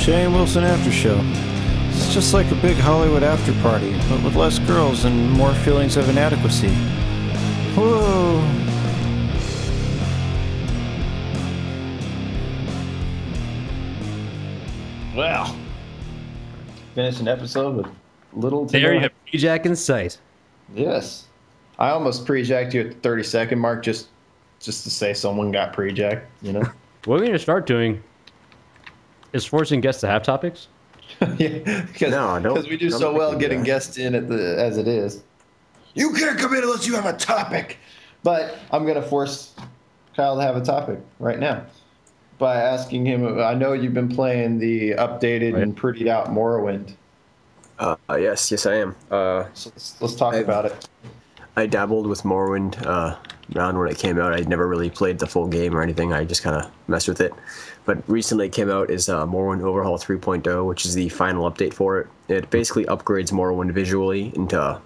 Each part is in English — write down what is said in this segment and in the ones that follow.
Shay and Wilson After Show. It's just like a big Hollywood after party, but with less girls and more feelings of inadequacy. Whoa! Well, finished an episode with little to There no- you have Prejack in sight. Yes. I almost pre-jacked you at the 30-second mark just to say someone got pre-jacked, you know? What we need to start doing is forcing guests to have topics. Yeah, because we do so well getting guests in as it is. You can't come in unless you have a topic. But I'm going to force Kyle to have a topic right now by asking him. I know you've been playing the updated and prettied out Moreland. Yes, I am. So let's talk about it. I dabbled with Moreland around when it came out. I'd never really played the full game or anything. I just kind of messed with it. But recently it came out is Moreland Overhaul 3.0, which is the final update for it. It basically upgrades Moreland visually into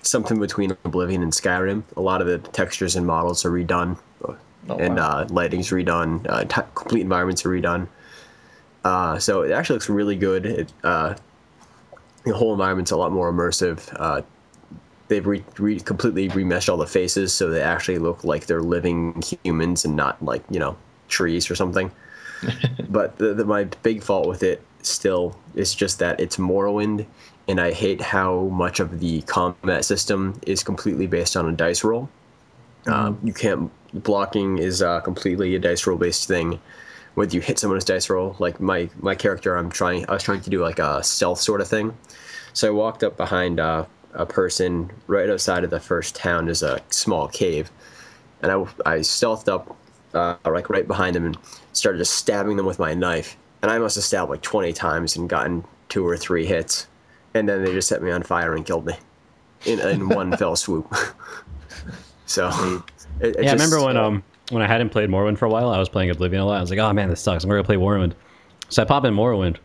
something between Oblivion and Skyrim. A lot of the textures and models are redone, lighting's redone, complete environments are redone. So it actually looks really good. The whole environment's a lot more immersive. They've completely remeshed all the faces, so they actually look like they're living humans and not like, trees or something. But my big fault with it still is just that it's Morrowind, and I hate how much of the combat system is completely based on a dice roll. You can't blocking is completely a dice roll based thing. Whether you hit someone's dice roll, like my character, I was trying to do like a stealth sort of thing. So I walked up behind a person right outside of the first town. Is a small cave, and I stealthed up like right behind them and started just stabbing them with my knife. And I must have stabbed like 20 times and gotten 2 or 3 hits, and then they just set me on fire and killed me in one fell swoop. So I remember when I hadn't played Morrowind for a while, I was playing Oblivion a lot. I was like, oh man, this sucks. I'm gonna play Morrowind. So I pop in Morrowind,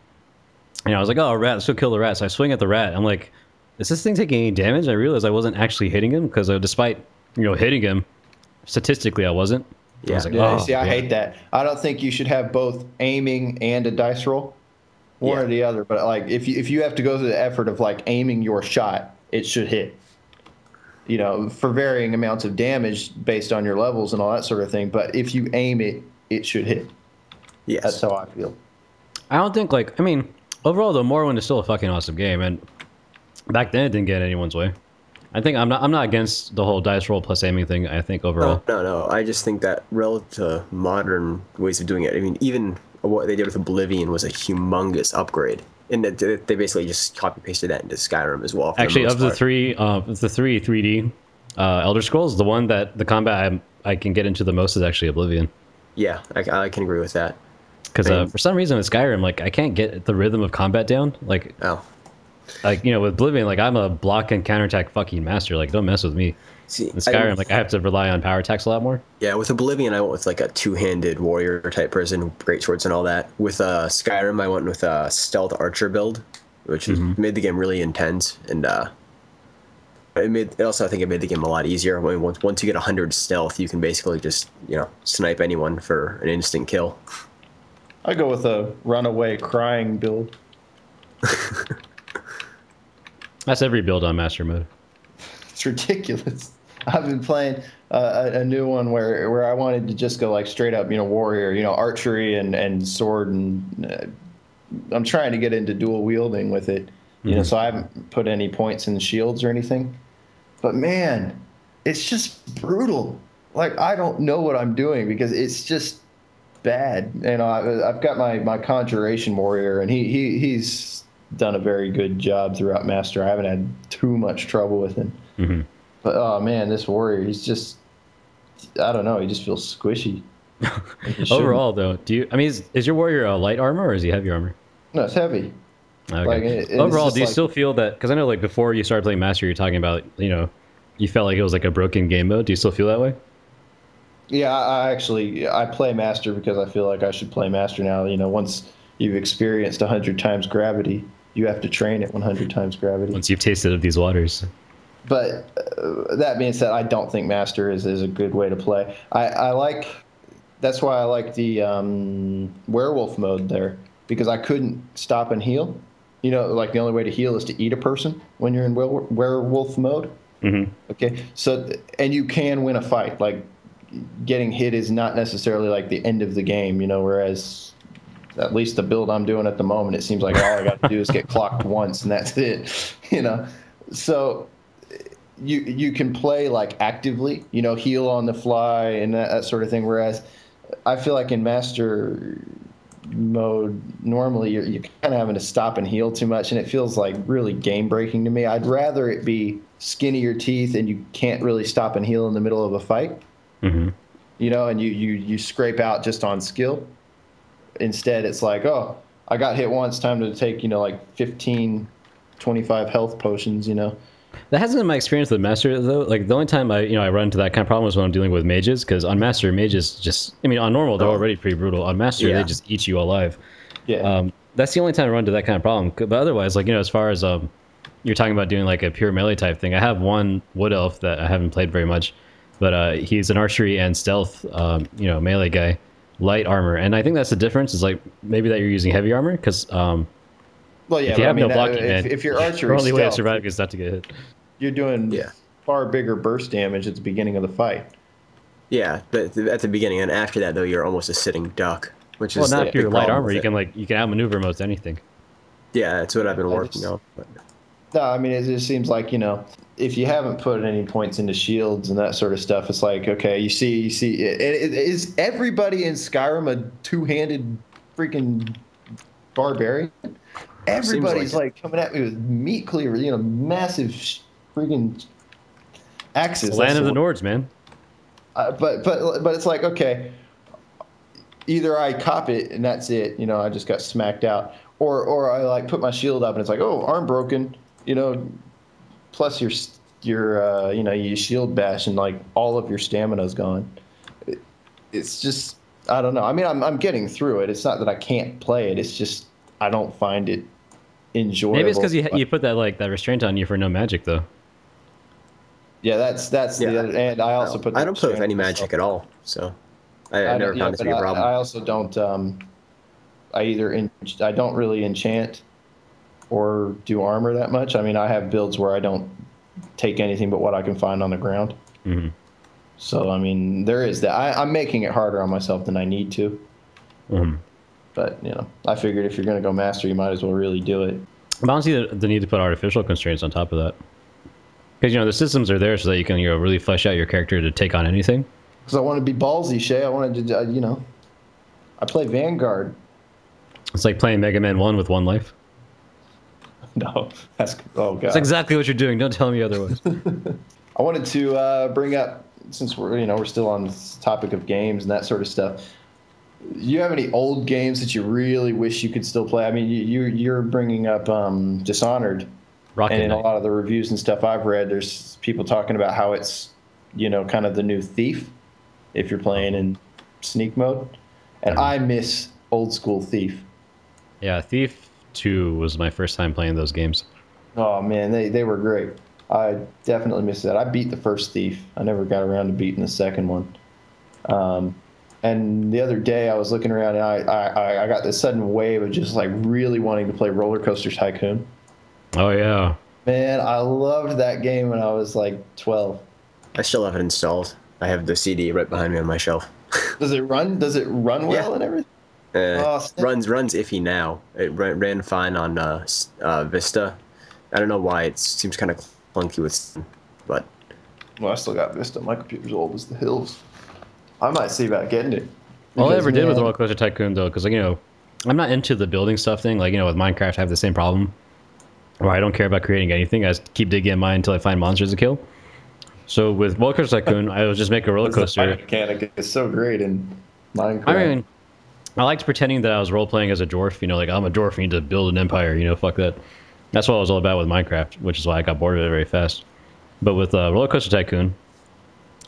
and I was like, oh, a rat, let's go kill the rat. So I swing at the rat. I'm like, is this thing taking any damage? I realized I wasn't actually hitting him because despite hitting him, statistically I wasn't. Yeah. I was like, I hate that. I don't think you should have both aiming and a dice roll, one or the other. But like, if you have to go through the effort of like aiming your shot, it should hit. For varying amounts of damage based on your levels and all that sort of thing. But if you aim it, it should hit. Yes. That's how I feel. I don't think overall though, Morrowind is still a fucking awesome game, and back then it didn't get anyone's way. I think I'm not against the whole dice roll plus aiming thing. I think overall. No. I just think that relative to modern ways of doing it, I mean, even what they did with Oblivion was a humongous upgrade, and they basically just copy pasted that into Skyrim as well. Actually, of the three 3D Elder Scrolls, the one that the combat I can get into the most is actually Oblivion. Yeah, I can agree with that. Because for some reason with Skyrim, I can't get the rhythm of combat down. With Oblivion, I'm a block and counterattack fucking master. Don't mess with me. See, in Skyrim, I have to rely on power attacks a lot more. Yeah, with Oblivion, I went with a two-handed warrior type person, great swords and all that. With Skyrim, I went with a stealth archer build, which made the game really intense, and I think it made the game a lot easier. I mean, once you get 100 stealth, you can basically just snipe anyone for an instant kill. I go with a runaway crying build. That's every build on Master Mode. It's ridiculous. I've been playing a new one where I wanted to just go straight up, warrior, archery and sword, and I'm trying to get into dual wielding with it, so I haven't put any points in shields or anything. But man, it's just brutal. I don't know what I'm doing because it's just bad. I've got my conjuration warrior, and he's done a very good job throughout Master. I haven't had too much trouble with him. Mm-hmm. But oh man, this warrior, he's just, I don't know, he just feels squishy. Overall though, is your warrior light armor or is he heavy armor? No, it's heavy. Okay. Overall, do you still feel that, because I know before you started playing Master, you're talking about, you felt like it was a broken game mode. Do you still feel that way? Yeah, I play Master because I feel like I should play Master now. Once you've experienced 100 times gravity, you have to train at 100 times gravity. Once you've tasted of these waters. But that being said, I don't think Master is a good way to play. That's why I like the werewolf mode there, because I couldn't stop and heal. You know, like the only way to heal is to eat a person when you're in werewolf mode. Mm-hmm. Okay, so and you can win a fight. Like getting hit is not necessarily like the end of the game. You know, whereas at least the build I'm doing at the moment, it seems like all I got to do is get clocked once and that's it. You know, so you can play like actively. You know, heal on the fly and that sort of thing. Whereas I feel like in master mode normally you're kind of having to stop and heal too much, and it feels like really game breaking to me. I'd rather it be skin of your teeth and you can't really stop and heal in the middle of a fight. Mm-hmm. You know, and you scrape out just on skill. Instead it's like, oh, I got hit once, time to take, you know, like 15 25 health potions, you know. That hasn't been my experience with Master, though. Like, the only time I run into that kind of problem is when I'm dealing with mages, because on Master, mages just... I mean, on normal, they're already pretty brutal. On Master, they just eat you alive. Yeah. That's the only time I run into that kind of problem. But otherwise, like, you know, as far as you're talking about doing, like, a pure melee type thing, I have one Wood Elf that I haven't played very much, but he's an archery and stealth, you know, melee guy. Light armor. And I think that's the difference, is, like, maybe that you're using heavy armor, because... well, yeah, if you have no blocking, if you're archery, the only way to stealth, survive is not to get hit. you're doing far bigger burst damage at the beginning of the fight. Yeah, but at the beginning, and after that, though, you're almost a sitting duck, which Well, is not if you're light armor. with You can outmaneuver most anything. Yeah, that's what I've been working on. But No, I mean, it just seems like, you know, if you haven't put any points into shields and that sort of stuff, it's like, okay, you see, is everybody in Skyrim a two-handed freaking barbarian? Everybody's like coming at me with meat cleaver, you know, massive freaking axes. It's the land of the Nords, man. But it's like, okay, either I cop it and that's it, you know, I just got smacked out, or I like put my shield up and it's like, oh, arm broken, you know, plus your you know, you shield bash and like all of your stamina's gone. It's just, I don't know. I mean, I'm getting through it. It's not that I can't play it. It's just I don't find it enjoyable. Maybe it's because you put that restraint on you for no magic, though. Yeah, that's the other. And I also put. I don't play with any magic at all, so I never found it to be a problem. I also don't. I don't really enchant or do armor that much. I mean, I have builds where I don't take anything but what I can find on the ground. Mm-hmm. So I mean, there is that. I'm making it harder on myself than I need to. Mm-hmm. But you know, I figured if you're going to go master, you might as well really do it. I don't see the need to put artificial constraints on top of that, because you know the systems are there so that you can really flesh out your character to take on anything. Because I want to be ballsy, Shay. I wanted to, you know, I play Vanguard. It's like playing Mega Man 1 with one life. No, that's oh god. That's exactly what you're doing. Don't tell me otherwise. I wanted to bring up, since we're still on this topic of games and that sort of stuff. You have any old games that you really wish you could still play? I mean, you're bringing up Dishonored, Rocket and in Knight. a lot of the reviews and stuff I've read, there's people talking about how it's, you know, kind of the new Thief if you're playing in sneak mode, and I miss old school Thief. Yeah, Thief 2 was my first time playing those games. Oh man, they were great. I definitely miss that. I beat the first Thief. I never got around to beating the second one. And the other day I was looking around and I got this sudden wave of just like really wanting to play Roller Coaster Tycoon. Oh yeah. Man, I loved that game when I was like 12. I still have it installed. I have the CD right behind me on my shelf. Does it run? Does it run well and everything? Runs iffy now. It ran fine on Vista. I don't know why it seems kind of clunky with, but. Well, I still got Vista. My computer's old as the hills. I might see about getting it. All I ever did with Roller Coaster Tycoon, though, because, like, you know, I'm not into the building stuff thing. Like, you know, with Minecraft, I have the same problem where I don't care about creating anything. I just keep digging in mine until I find monsters to kill. So with Roller Coaster Tycoon, I would just make a roller coaster. The mechanic is so great in Minecraft. I mean, I liked pretending that I was role-playing as a dwarf. You know, like, I'm a dwarf, I need to build an empire. You know, fuck that. That's what I was all about with Minecraft, which is why I got bored of it very fast. But with Roller Coaster Tycoon,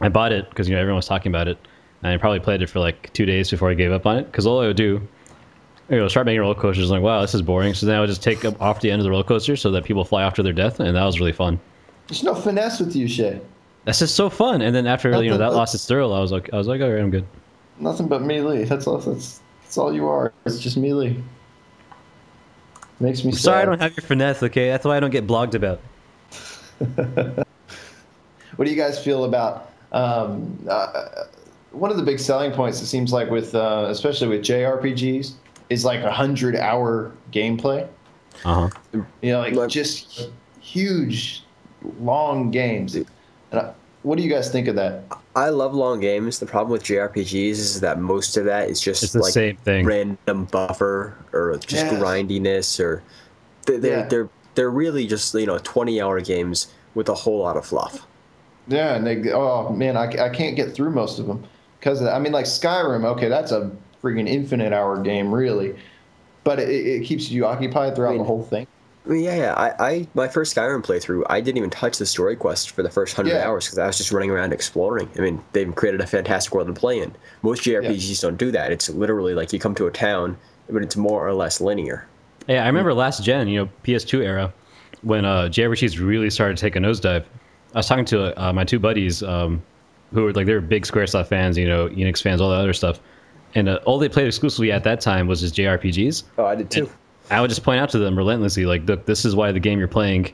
I bought it because, you know, everyone was talking about it. And I probably played it for like 2 days before I gave up on it. Because all I would do, you know, start making roller coasters. Like, wow, this is boring. So then I would just take up off the end of the roller coaster so that people fly off to their death, and that was really fun. There's no finesse with you, Shay. That's just so fun. And then after you know that lost its thrill, I was like, all right, I'm good. Nothing but melee. That's all you are. It's just melee. Makes me sad. Sorry, I don't have your finesse. Okay, that's why I don't get blogged about. What do you guys feel about one of the big selling points? It seems like with especially with JRPGs is like 100-hour gameplay. Uh huh. You know, like just huge, long games. What do you guys think of that? I love long games. The problem with JRPGs is that most of that is just It's the like same thing. random buffer or just grindiness, or they're really just 20-hour games with a whole lot of fluff. Yeah, and oh man, I can't get through most of them because of that. I mean, like Skyrim, okay, that's a freaking infinite hour game, really, but it keeps you occupied throughout the whole thing. I mean, I my first Skyrim playthrough, I didn't even touch the story quest for the first 100 hours because I was just running around exploring. I mean, they've created a fantastic world to play in. Most JRPGs don't do that. It's literally like you come to a town, but it's more or less linear. Yeah, I remember last gen, PS2 era, when JRPGs really started to take a nosedive. I was talking to my two buddies who were like, they were big Squaresoft fans, Enix fans, all that other stuff. And all they played exclusively at that time was just JRPGs. Oh, I did too. And I would just point out to them relentlessly, like, look, this is why the game you're playing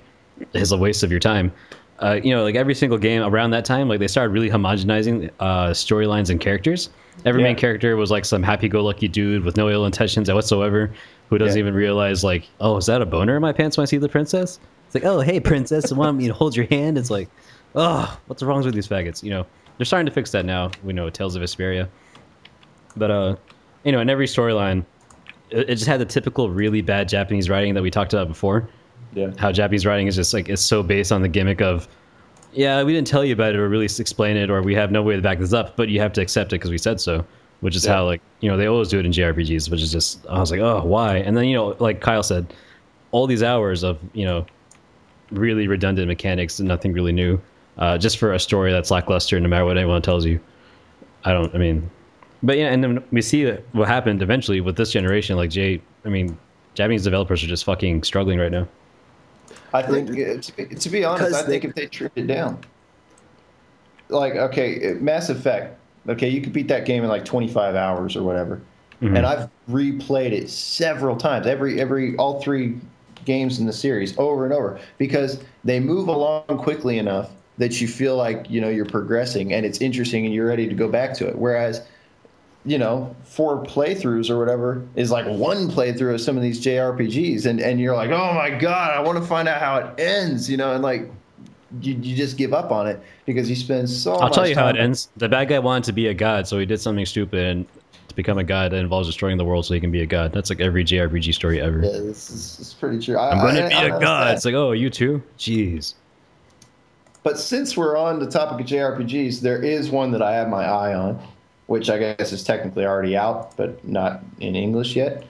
is a waste of your time. Like every single game around that time, like they started really homogenizing storylines and characters. Every main character was like some happy-go-lucky dude with no ill intentions whatsoever, who doesn't even realize, like, oh, is that a boner in my pants when I see the princess? It's like, oh, hey, princess, I want me to hold your hand. It's like, oh, what's wrong with these faggots? They're starting to fix that now. We know Tales of Vesperia. But, in every storyline, it just had the typical really bad Japanese writing that we talked about before. Yeah. How Japanese writing is just like, it's so based on the gimmick of, yeah, we didn't tell you about it or really explain it, or we have no way to back this up, but you have to accept it because we said so, which is how, like, they always do it in JRPGs, which is just, I was like, oh, why? And then, like Kyle said, all these hours of, really redundant mechanics and nothing really new, just for a story that's lackluster no matter what anyone tells you. But yeah, and then we see what happened eventually with this generation. Like Japanese developers are just fucking struggling right now. I think, to be honest, I think if they trimmed it down, like, okay, Mass Effect, okay, you could beat that game in like 25 hours or whatever, and I've replayed it several times, all three games in the series over and over, because they move along quickly enough that you feel like you're progressing and it's interesting and you're ready to go back to it. Whereas 4 playthroughs or whatever is like one playthrough of some of these JRPGs, and you're like, oh my god, I want to find out how it ends, and like you just give up on it because you spend so much time. I'll tell you how it ends. The bad guy wanted to be a god, so he did something stupid and to become a god that involves destroying the world so he can be a god. That's like every JRPG story ever. Yeah, this is pretty true. I'm going to be a god. It's like, oh, you too? Jeez. But since we're on the topic of JRPGs, there is one that I have my eye on, which I guess is technically already out, but not in English yet.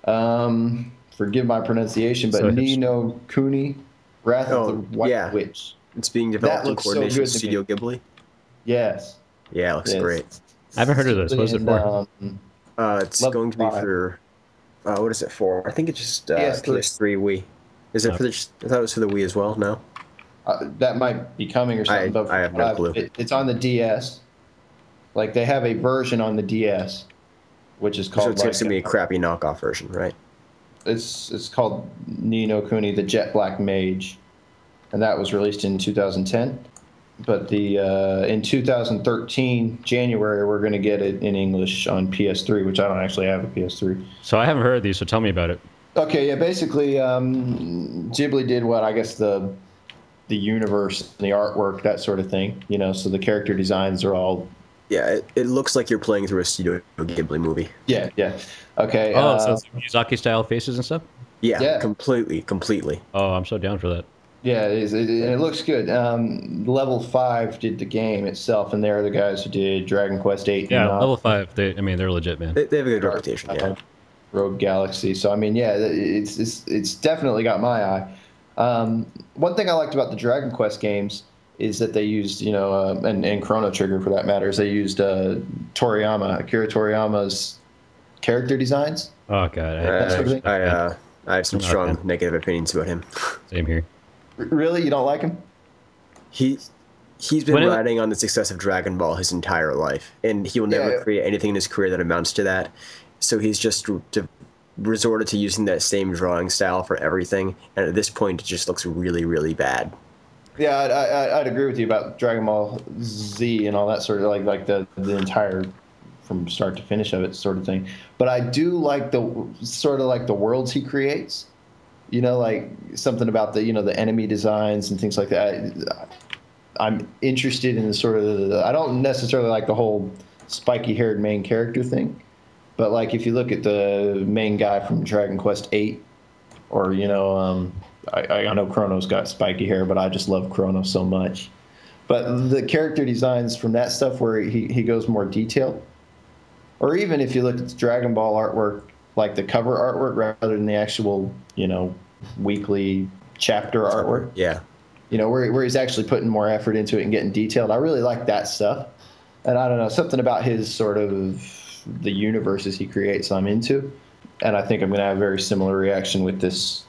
Forgive my pronunciation, but Ni no Kuni, Wrath of the White Witch. It's being developed in coordination with Studio Ghibli. Yes. Yeah, it looks great. I haven't heard of this. What is it for? It's going to be for, what is it for? I think it's just PS3 Wii. Is it for the, I thought it was for the Wii as well, no? That might be coming or something. I have no clue. It's on the DS. Like, they have a version on the DS, which is called... So it's going to be a crappy knockoff version, right? It's called Ni no Kuni, the Jet Black Mage. And that was released in 2010. But in 2013, January, we're going to get it in English on PS3, which I don't actually have a PS3. So I haven't heard of these, so tell me about it. Okay, yeah, basically, Ghibli did what, I guess, the universe, the artwork, that sort of thing. So the character designs are all... Yeah, it looks like you're playing through a Studio Ghibli movie. Yeah. Okay. Oh, so it's Miyazaki-style faces and stuff? Yeah, completely. Oh, I'm so down for that. Yeah, it is. It looks good. Level 5 did the game itself, and they're the guys who did Dragon Quest 8. Yeah, Level 5, they're legit, man. They have a good reputation, yeah. Rogue Galaxy. So, it's definitely got my eye. One thing I liked about the Dragon Quest games is that they used, and Chrono Trigger for that matter, is they used Akira Toriyama's character designs. Oh, God. I have some strong negative opinions about him. Same here. Really? You don't like him? He's been riding on the success of Dragon Ball his entire life, and he will never create anything in his career that amounts to that. So he's just resorted to using that same drawing style for everything, and at this point, it just looks really, really bad. Yeah, I'd agree with you about Dragon Ball Z and all that sort of like the entire from start to finish of it sort of thing. But I do like the sort of like the worlds he creates. You know, like something about the the enemy designs and things like that. I'm interested in the sort of I don't necessarily like the whole spiky haired main character thing, but like if you look at the main guy from Dragon Quest VIII, or I know Chrono's got spiky hair, but I just love Chrono so much. But the character designs from that stuff where he goes more detailed, or even if you look at the Dragon Ball artwork, like the cover artwork rather than the actual weekly chapter artwork. Yeah. Where he's actually putting more effort into it and getting detailed. I really like that stuff. And I don't know, something about his sort of the universes he creates I'm into. And I think I'm going to have a very similar reaction with this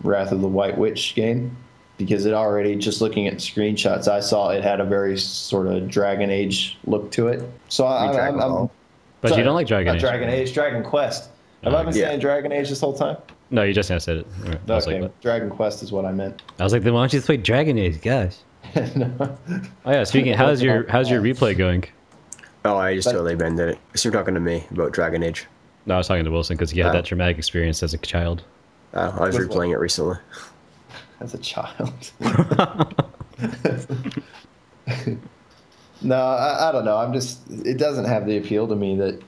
Wrath of the White Witch game, because it already, just looking at the screenshots I saw, it had a very sort of Dragon Age look to it. So I'm but sorry, you don't like Dragon Age? Dragon Age, Dragon Quest. Have I been saying Dragon Age this whole time? No, you just said it. I was Okay, like, Dragon Quest is what I meant. I was like, then why don't you play Dragon Age, gosh? No. Oh yeah, speaking, how's your replay going? Oh, I just totally abandoned it. So you're talking to me about Dragon Age. No, I was talking to Wilson because he had that traumatic experience as a child. I was replaying it recently. As a child. No, I don't know. It doesn't have the appeal to me that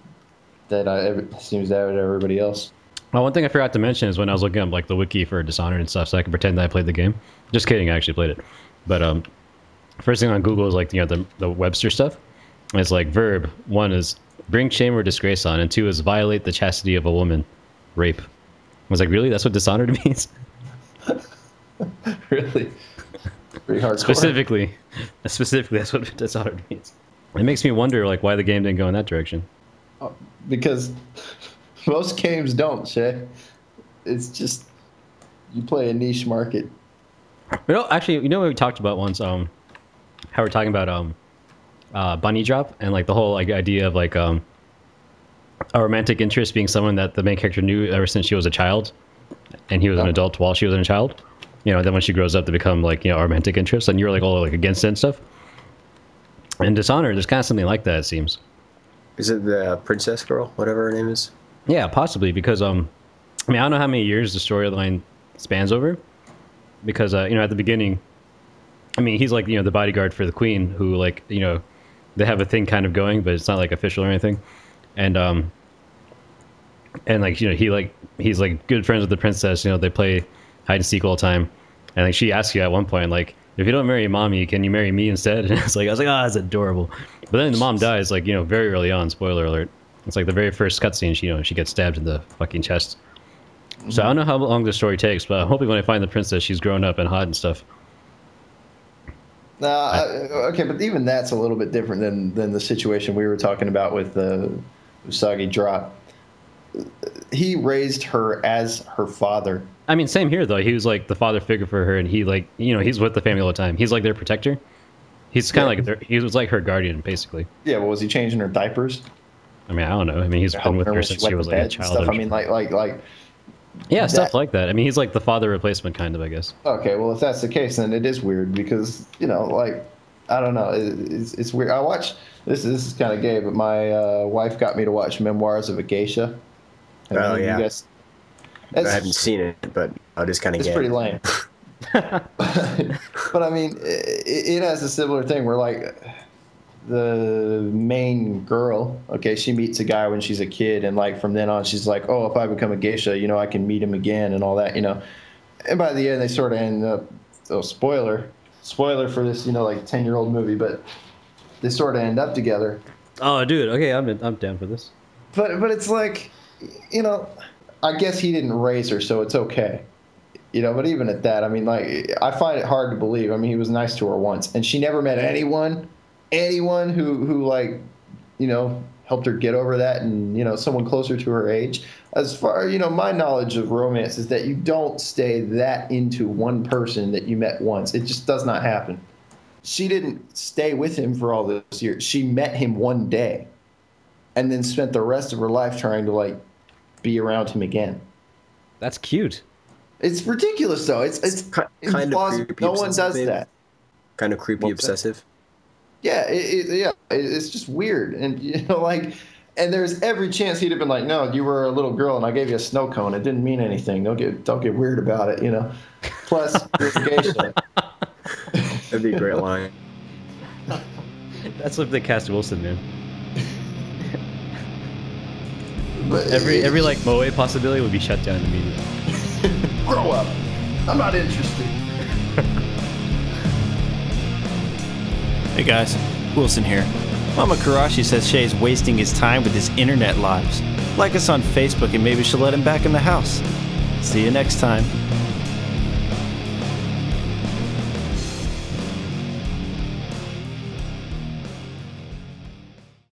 seems to have to everybody else. Well, one thing I forgot to mention is when I was looking up like the wiki for Dishonored and stuff, so I could pretend that I played the game. Just kidding, I actually played it. But first thing on Google is like the Webster stuff. And it's like verb 1 is bring shame or disgrace on, and 2 is violate the chastity of a woman, rape. I was like, really? That's what Dishonored means? Really? Pretty hardcore. Specifically, that's what Dishonored means. It makes me wonder like why the game didn't go in that direction. Because most games don't, Shay. It's just you play a niche market. Actually, what we talked about once? How we're talking about bunny drop and like the whole like idea of like a romantic interest being someone that the main character knew ever since she was a child, and he was an adult while she was a child. Then when she grows up, they become like a romantic interest, and you're like all like against it and stuff. And Dishonored, there's kind of something like that. It seems. Is it the princess girl, whatever her name is? Yeah, possibly, because I don't know how many years the storyline spans over, because at the beginning, he's like the bodyguard for the queen, who like they have a thing kind of going, but it's not like official or anything, and like he's like good friends with the princess. They play hide and seek all the time, and like she asks you at one point like, if you don't marry mommy, can you marry me instead? And it's like I was like, oh, that's adorable. But then the mom dies like very early on. Spoiler alert. It's like the very first cutscene. She gets stabbed in the fucking chest. So I don't know how long the story takes, but I'm hoping when I find the princess, she's grown up and hot and stuff. Okay, but even that's a little bit different than the situation we were talking about with the Usagi drop. He raised her as her father. Same here though. He was like the father figure for her, and he like he's with the family all the time. He's like their protector. He's kind of like he was like her guardian basically. Yeah, well, was he changing her diapers? I don't know. He's been with her since she was like a child. Stuff. Yeah, stuff like that. He's like the father replacement kind of, I guess. Okay, well, if that's the case, then it is weird because I don't know. It's weird. I watch this is kind of gay, but my wife got me to watch Memoirs of a Geisha. Oh yeah. You guys, I haven't seen it, but I just kind of get. It's pretty lame. But it has a similar thing where like the main girl, okay, she meets a guy when she's a kid, and like from then on she's like, oh, if I become a geisha, I can meet him again and all that, and by the end they sort of end up, spoiler for this like 10-year-old movie, but they sort of end up together. Oh dude, okay, I'm down for this. But it's like, I guess he didn't raise her, so it's okay. But even at that, I find it hard to believe. He was nice to her once, and she never met anyone who like, helped her get over that, and someone closer to her age. As far my knowledge of romance is that you don't stay that into one person that you met once. It just does not happen. She didn't stay with him for all those years. She met him one day, and then spent the rest of her life trying to like be around him again. That's cute. It's ridiculous, though. It's kind of creepy. No one does that. Kind of creepy, obsessive. Yeah, it's just weird, and like, and there's every chance he'd have been like, "No, you were a little girl, and I gave you a snow cone. It didn't mean anything. Don't get weird about it, Plus, you're a geisha." That'd be a great line. That's like the Cast Wilson, man. But Every like Moe possibility would be shut down immediately. Grow up. I'm not interested. Hey guys, Wilson here. Mama Karashi says Shay's wasting his time with his internet lives. Like us on Facebook and maybe she'll let him back in the house. See you next time.